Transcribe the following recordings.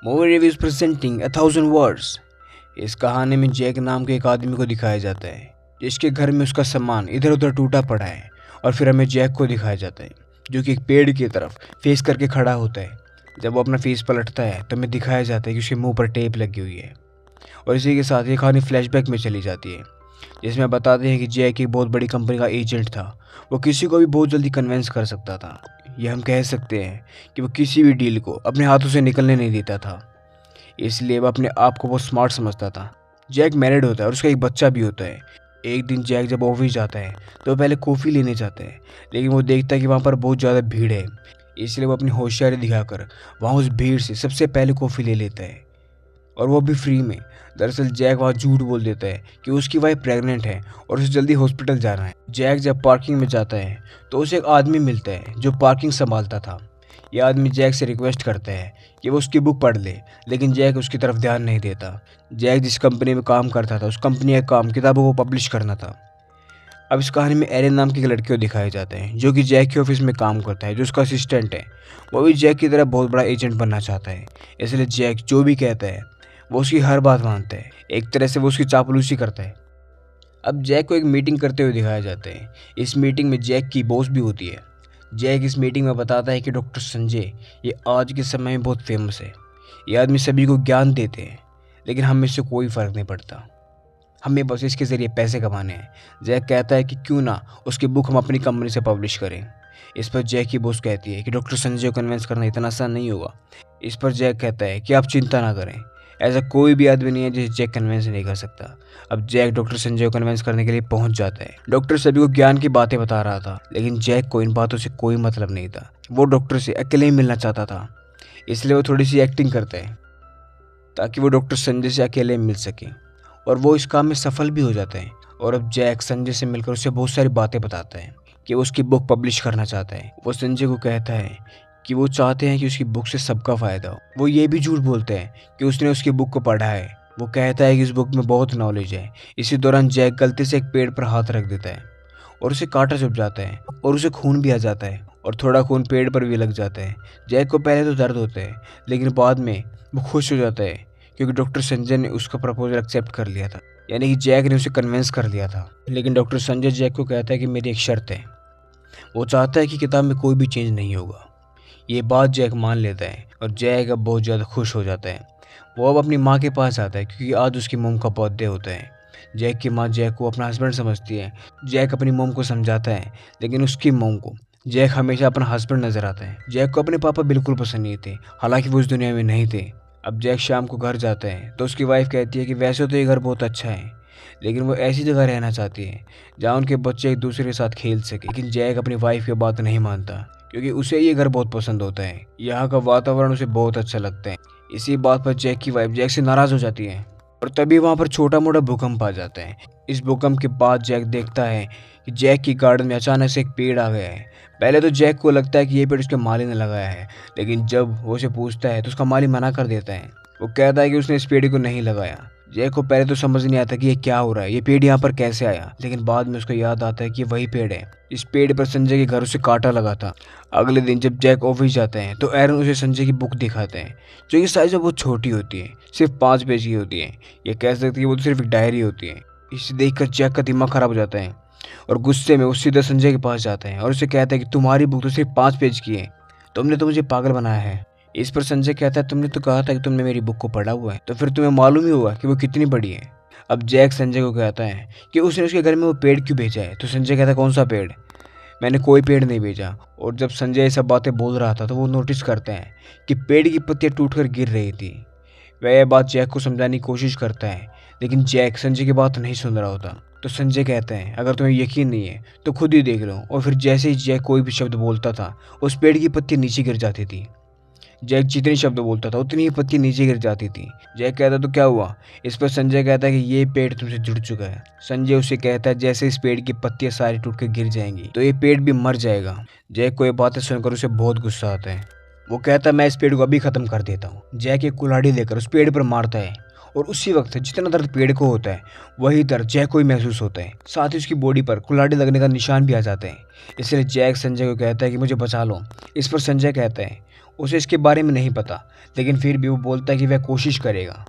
Movie reviews presenting 1000 words. इस कहानी में जैक नाम के एक आदमी को दिखाया जाता है जिसके घर में उसका सामान इधर उधर टूटा पड़ा है। और फिर हमें जैक को दिखाया जाता है जो कि एक पेड़ की तरफ फेस करके खड़ा होता है। जब वो अपना फेस पलटता है तो हमें दिखाया जाता है कि उसके मुंह पर टेप लगी हुई है। और इसी के साथ ये कहानी फ्लैशबैक में चली जाती है जिसमें बताते हैं कि जैक एक बहुत बड़ी कंपनी का एजेंट था। वो किसी को भी बहुत जल्दी कन्विंस कर सकता था। ये हम कह सकते हैं कि वो किसी भी डील को अपने हाथों से निकलने नहीं देता था, इसलिए वो अपने आप को बहुत स्मार्ट समझता था। जैक मैरिड होता है और उसका एक बच्चा भी होता है। एक दिन जैक जब ऑफिस जाता है तो वो पहले कॉफ़ी लेने जाता है, लेकिन वो देखता है कि वहाँ पर बहुत ज़्यादा भीड़ है। इसलिए वो अपनी होशियारी दिखाकर वहाँ उस भीड़ से सबसे पहले कॉफ़ी ले लेता है, और वो भी फ्री में। दरअसल जैक वहाँ झूठ बोल देता है कि उसकी वाइफ प्रेग्नेंट है और उसे जल्दी हॉस्पिटल जाना है। जैक जब पार्किंग में जाता है तो उसे एक आदमी मिलता है जो पार्किंग संभालता था। यह आदमी जैक से रिक्वेस्ट करता है कि वो उसकी बुक पढ़ ले, लेकिन जैक उसकी तरफ ध्यान नहीं देता। जैक जिस कंपनी में काम करता था उस कंपनी का काम किताबों को पब्लिश करना था। अब इस कहानी में एरिन नाम की एक लड़की को दिखाया जाता है जो कि जैक के ऑफिस में काम करता है, जो उसका असिस्टेंट है। वो भी जैक की तरह बहुत बड़ा एजेंट बनना चाहता है, इसलिए जैक जो भी कहता है वो उसकी हर बात मानता है। एक तरह से वो उसकी चापलूसी करता है। अब जैक को एक मीटिंग करते हुए दिखाया जाता है। इस मीटिंग में जैक की बॉस भी होती है। जैक इस मीटिंग में बताता है कि डॉक्टर संजय ये आज के समय में बहुत फेमस है। ये आदमी सभी को ज्ञान देते हैं, लेकिन हमें इससे कोई फ़र्क नहीं पड़ता। हमें बस इसके ज़रिए पैसे कमाने हैं। जैक कहता है कि क्यों ना उसकी बुक हम अपनी कंपनी से पब्लिश करें। इस पर जैक की बॉस कहती है कि डॉक्टर संजय को कन्विंस करना इतना आसान नहीं होगा। इस पर जैक कहता है कि आप चिंता ना करें, ऐसा कोई भी आदमी नहीं है जिसे जैक कन्विंस नहीं कर सकता। अब जैक डॉक्टर संजय को कन्विंस करने के लिए पहुंच जाता है। डॉक्टर सभी को ज्ञान की बातें बता रहा था, लेकिन जैक को इन बातों से कोई मतलब नहीं था। वो डॉक्टर से अकेले ही मिलना चाहता था, इसलिए वो थोड़ी सी एक्टिंग करता है ताकि वो डॉक्टर संजय से अकेले मिल सके। और वो इस काम में सफल भी हो जाता है। और अब जैक संजय से मिलकर उसे बहुत सारी बातें बताता है कि वो उसकी बुक पब्लिश करना चाहता है। वो संजय को कहता है कि वो चाहते हैं कि उसकी बुक से सबका फ़ायदा हो। वो ये भी झूठ बोलते हैं कि उसने उसकी बुक को पढ़ा है। वो कहता है कि इस बुक में बहुत नॉलेज है। इसी दौरान जैक गलती से एक पेड़ पर हाथ रख देता है और उसे कांटा चुभ जाता है और उसे खून भी आ जाता है, और थोड़ा खून पेड़ पर भी लग जाता है। जैक को पहले तो दर्द होता है, लेकिन बाद में वो खुश हो जाता है क्योंकि डॉक्टर संजय ने उसका प्रपोजल एक्सेप्ट कर लिया था। यानी कि जैक ने उसे कन्विंस कर लिया था। लेकिन डॉक्टर संजय जैक को कहता है कि मेरी एक शर्त है। वो चाहता है कि किताब में कोई भी चेंज नहीं होगा। ये बात जैक मान लेता है और जैक अब बहुत ज़्यादा खुश हो जाता है। वो अब अपनी माँ के पास आता है क्योंकि आज उसकी मोम का बर्थडे होता है। जैक की माँ जैक को अपना हस्बैंड समझती है। जैक अपनी मोम को समझाता है, लेकिन उसकी मोम को जैक हमेशा अपना हस्बैंड नजर आता है। जैक को अपने पापा बिल्कुल पसंद नहीं थे, हालांकि वो इस दुनिया में नहीं थे। अब जैक शाम को घर जाता है तो उसकी वाइफ कहती है कि वैसे तो ये घर बहुत अच्छा है, लेकिन वो ऐसी जगह रहना चाहती है जहाँ उनके बच्चे एक दूसरे के साथ खेल सके। लेकिन जैक अपनी वाइफ की बात नहीं मानता क्योंकि उसे ये घर बहुत पसंद होता है। यहाँ का वातावरण उसे बहुत अच्छा लगता है। इसी बात पर जैक की वाइफ जैक से नाराज हो जाती है और तभी वहाँ पर छोटा मोटा भूकंप आ जाता है। इस भूकंप के बाद जैक देखता है कि जैक की गार्डन में अचानक से एक पेड़ आ गया है। पहले तो जैक को लगता है कि ये पेड़ उसके माली ने लगाया है, लेकिन जब वो उसे पूछता है तो उसका माली मना कर देता है। वो कहता है कि उसने इस पेड़ को नहीं लगाया। जैक को पहले तो समझ नहीं आता कि ये क्या हो रहा है, ये पेड़ यहाँ पर कैसे आया, लेकिन बाद में उसको याद आता है कि वही पेड़ है। इस पेड़ पर संजय के घर उसे कांटा लगा था। अगले दिन जब जैक ऑफिस जाते हैं तो एरन उसे संजय की बुक दिखाते हैं जो कि साइज में बहुत छोटी होती है, सिर्फ 5 पेज की होती है। ये कह सकते हैं वो तो सिर्फ एक डायरी होती है। इसे देखकर जैक का दिमाग खराब हो जाता है और गुस्से में वो सीधा संजय के पास जाता है और उसे कहता है कि तुम्हारी बुक तो सिर्फ 5 पेज की है, तुमने तो मुझे पागल बनाया है। इस पर संजय कहता है तुमने तो कहा था कि तुमने मेरी बुक को पढ़ा हुआ है, तो फिर तुम्हें मालूम ही होगा कि वो कितनी बड़ी है। अब जैक संजय को कहता है कि उसने उसके घर में वो पेड़ क्यों भेजा है, तो संजय कहता है कौन सा पेड़, मैंने कोई पेड़ नहीं भेजा। और जब संजय ये सब बातें बोल रहा था तो वो नोटिस करते हैं कि पेड़ की पत्तियां टूटकर गिर रही थी। वह यह बात जैक को समझाने की कोशिश करता है, लेकिन जैक संजय की बात नहीं सुन रहा होता। तो संजय कहते हैं अगर तुम्हें यकीन नहीं है तो खुद ही देख लो। और फिर जैसे ही जैक कोई भी शब्द बोलता था उस पेड़ की पत्ती नीचे गिर जाती थी। जैक जितनी शब्द बोलता था उतनी ही पत्ती नीचे गिर जाती थी। जैक कहता तो क्या हुआ। इस पर संजय कहता है कि ये पेड़ तुमसे जुड़ चुका है। संजय उसे कहता है जैसे इस पेड़ की पत्तियां सारी टूट कर गिर जाएंगी तो ये पेड़ भी मर जाएगा। जैक को ये बातें सुनकर उसे बहुत गुस्सा आता है। वो कहता है मैं इस पेड़ को अभी खत्म कर देता हूँ। जैक एक कुल्हाड़ी लेकर उस पेड़ पर मारता है और उसी वक्त जितना दर्द पेड़ को होता है वही दर्द जैक को ही महसूस होता है। साथ ही उसकी बॉडी पर कुल्हाड़ी लगने का निशान भी आ जाते हैं। इसलिए जैक संजय को कहता है कि मुझे बचा लो। इस पर संजय कहता है उसे इसके बारे में नहीं पता, लेकिन फिर भी वो बोलता है कि वह कोशिश करेगा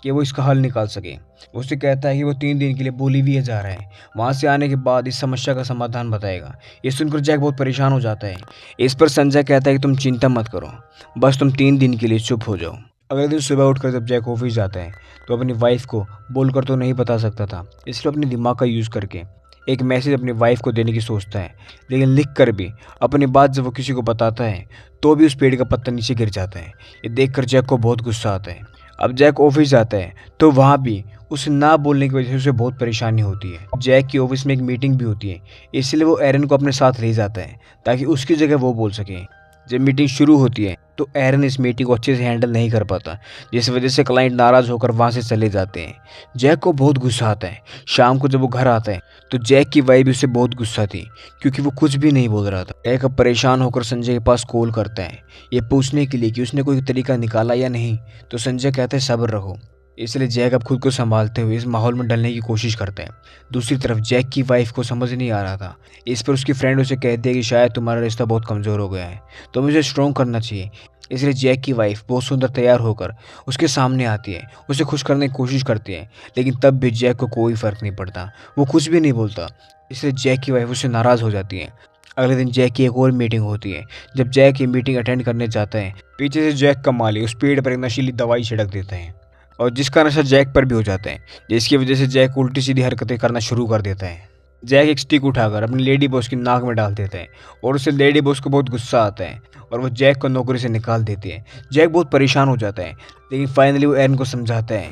कि वो इसका हल निकाल सके। वो उससे कहता है कि वो 3 दिन के लिए बोलीविया जा रहा है, वहाँ से आने के बाद इस समस्या का समाधान बताएगा। ये सुनकर जैक बहुत परेशान हो जाता है। इस पर संजय कहता है कि तुम चिंता मत करो, बस तुम 3 दिन के लिए चुप हो जाओ। अगले दिन सुबह उठकर जब जैक ऑफिस जाता है तो अपनी वाइफ को बोलकर तो नहीं बता सकता था, इसलिए अपने दिमाग का यूज़ करके एक मैसेज अपनी वाइफ को देने की सोचता है। लेकिन लिख कर भी अपनी बात जब वो किसी को बताता है तो भी उस पेड़ का पत्ता नीचे गिर जाता है। ये देखकर जैक को बहुत गुस्सा आता है। अब जैक ऑफिस जाता है तो वहाँ भी उसे ना बोलने की वजह से उसे बहुत परेशानी होती है। जैक की ऑफिस में एक मीटिंग भी होती है, इसलिए वो एरन को अपने साथ ले जाता है ताकि उसकी जगह वो बोल सके। जब मीटिंग शुरू होती है तो एरन इस मीटिंग को अच्छे से हैंडल नहीं कर पाता, जिस वजह से क्लाइंट नाराज़ होकर वहाँ से चले जाते हैं। जैक को बहुत गुस्सा आता है। शाम को जब वो घर आता है तो जैक की वाइफ भी उसे बहुत गुस्सा थी, क्योंकि वो कुछ भी नहीं बोल रहा था। जैक अब परेशान होकर संजय के पास कॉल करता है, ये पूछने के लिए कि उसने कोई तरीका निकाला या नहीं। तो संजय कहता है सब्र रखो। इसलिए जैक अब खुद को संभालते हुए इस माहौल में डलने की कोशिश करता है। दूसरी तरफ जैक की वाइफ को समझ नहीं आ रहा था। इस पर उसकी फ्रेंड उसे कहती है कि शायद तुम्हारा रिश्ता बहुत कमज़ोर हो गया है, तो मुझे स्ट्रॉन्ग करना चाहिए। इसलिए जैक की वाइफ बहुत सुंदर तैयार होकर उसके सामने आती है, उसे खुश करने की कोशिश करती है, लेकिन तब भी जैक को कोई फ़र्क नहीं पड़ता, वो कुछ भी नहीं बोलता। इसलिए जैक की वाइफ उससे नाराज़ हो जाती है। अगले दिन जैक की एक और मीटिंग होती है। जब जैक ये मीटिंग अटेंड करने जाता है, पीछे से जैक का माली उस पेड़ पर एक नशीली दवाई छिड़क देता है और जिसका नशा जैक पर भी हो जाता है, जिसकी वजह से जैक उल्टी सीधी हरकतें करना शुरू कर देता है। जैक एक स्टिक उठाकर अपनी लेडी बॉस की नाक में डाल देता है और उससे लेडी बॉस को बहुत गुस्सा आता है और वो जैक को नौकरी से निकाल देती है। जैक बहुत परेशान हो जाता है, लेकिन फाइनली वो एरन को समझाता है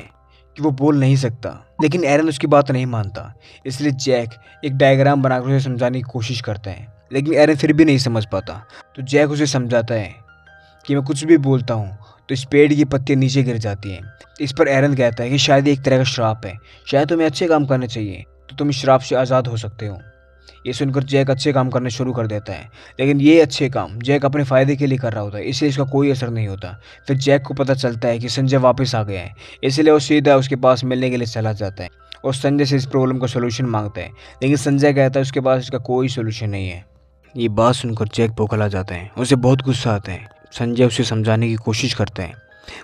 कि वो बोल नहीं सकता, लेकिन एरन उसकी बात नहीं मानता। इसलिए जैक एक डायग्राम बनाकर उसे समझाने की कोशिश करता है, लेकिन एरन फिर भी नहीं समझ पाता। तो जैक उसे समझाता है कि मैं कुछ भी बोलता हूँ तो इस पेड़ की पत्तियाँ नीचे गिर जाती हैं। इस पर एरन कहता है कि शायद एक तरह का श्राप है, शायद तुम्हें अच्छे काम करने चाहिए तो तुम इस श्राप से आज़ाद हो सकते हो। ये सुनकर जैक अच्छे काम करने शुरू कर देता है, लेकिन ये अच्छे काम जैक अपने फ़ायदे के लिए कर रहा होता है, इसलिए इसका कोई असर नहीं होता। फिर जैक को पता चलता है कि संजय वापस आ गया है, इसलिए वो सीधा उसके पास मिलने के लिए चला जाता है और संजय से इस प्रॉब्लम का सोल्यूशन मांगता है, लेकिन संजय कहता है उसके पास इसका कोई सोल्यूशन नहीं है। ये बात सुनकर जैक बौखला जाता है, उसे बहुत गुस्सा आता है। संजय उसे समझाने की कोशिश करता है,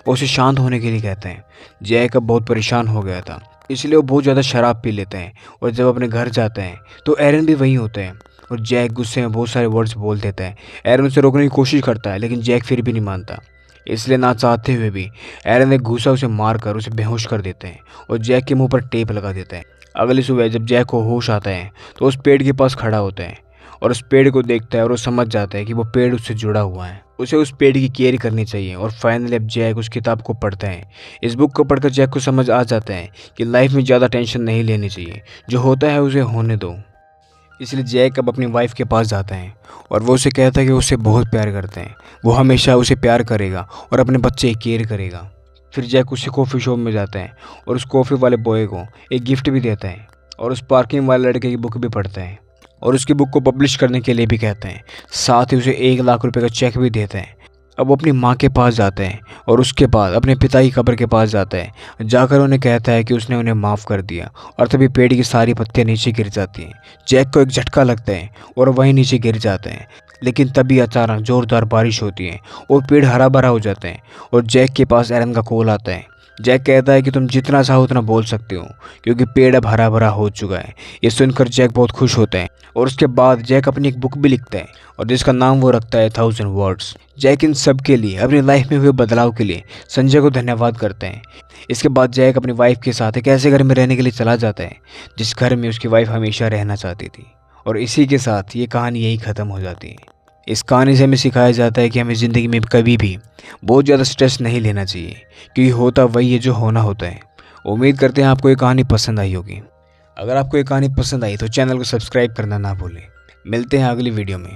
वो उसे शांत होने के लिए कहता है। जैक अब बहुत परेशान हो गया था, इसलिए वो बहुत ज़्यादा शराब पी लेता है और जब अपने घर जाता है तो एरन भी वहीं होता है और जैक गुस्से में बहुत सारे वर्ड्स बोल देता है। एरन उसे रोकने की कोशिश करता है, लेकिन जैक फिर भी नहीं मानता। इसलिए ना चाहते हुए भी एरन एक घूसा उसे मारकर उसे बेहोश कर देता है और जैक के मुंह पर टेप लगा देता है। अगली सुबह जब जैक को होश आता है तो उस पेड़ के पास खड़ा होता है और उस पेड़ को देखता है और वो समझ जाता है कि वो पेड़ उससे जुड़ा हुआ है, उसे उस पेड़ की केयर करनी चाहिए। और फाइनली अब जैक उस किताब को पढ़ता है। इस बुक को पढ़कर जैक को समझ आ जाता है कि लाइफ में ज़्यादा टेंशन नहीं लेनी चाहिए, जो होता है उसे होने दो। इसलिए जैक अब अपनी वाइफ के पास जाता है और वो उसे कहता है कि उसे बहुत प्यार करते हैं, वो हमेशा उसे प्यार करेगा और अपने बच्चे की केयर करेगा। फिर जैक उसी कॉफ़ी शॉप में जाता है और उस कॉफ़ी वाले बॉय को एक गिफ्ट भी देता है और उस पार्किंग वाले लड़के की बुक भी पढ़ता है और उसकी बुक को पब्लिश करने के लिए भी कहते हैं। साथ ही उसे 1 लाख रुपए का चेक भी देते हैं। अब वो अपनी माँ के पास जाते हैं और उसके बाद अपने पिता की कब्र के पास जाता है। जाकर उन्हें कहता है कि उसने उन्हें माफ़ कर दिया और तभी पेड़ की सारी पत्तियाँ नीचे गिर जाती हैं। जैक को एक झटका लगता है और वहीं नीचे गिर जाते हैं, लेकिन तभी अचानक ज़ोरदार बारिश होती है और पेड़ हरा भरा हो जाते हैं और जैक के पास एरन का कॉल आता है। जैक कहता है कि तुम जितना चाहो उतना बोल सकते हो, क्योंकि पेड़ अब हरा भरा हो चुका है। ये सुनकर जैक बहुत खुश होता है और उसके बाद जैक अपनी एक बुक भी लिखता है और जिसका नाम वो रखता है 1000 वर्ड्स। जैक इन सब के लिए, अपनी लाइफ में हुए बदलाव के लिए संजय को धन्यवाद करते हैं। इसके बाद जैक अपनी वाइफ के साथ एक ऐसे घर में रहने के लिए चला जाता है जिस घर में उसकी वाइफ हमेशा रहना चाहती थी। और इसी के साथ ये कहानी यही ख़त्म हो जाती है। इस कहानी से हमें सिखाया जाता है कि हमें ज़िंदगी में कभी भी बहुत ज़्यादा स्ट्रेस नहीं लेना चाहिए, क्योंकि होता वही है जो होना होता है। उम्मीद करते हैं आपको ये कहानी पसंद आई होगी। अगर आपको ये कहानी पसंद आई तो चैनल को सब्सक्राइब करना ना भूलें। मिलते हैं अगली वीडियो में।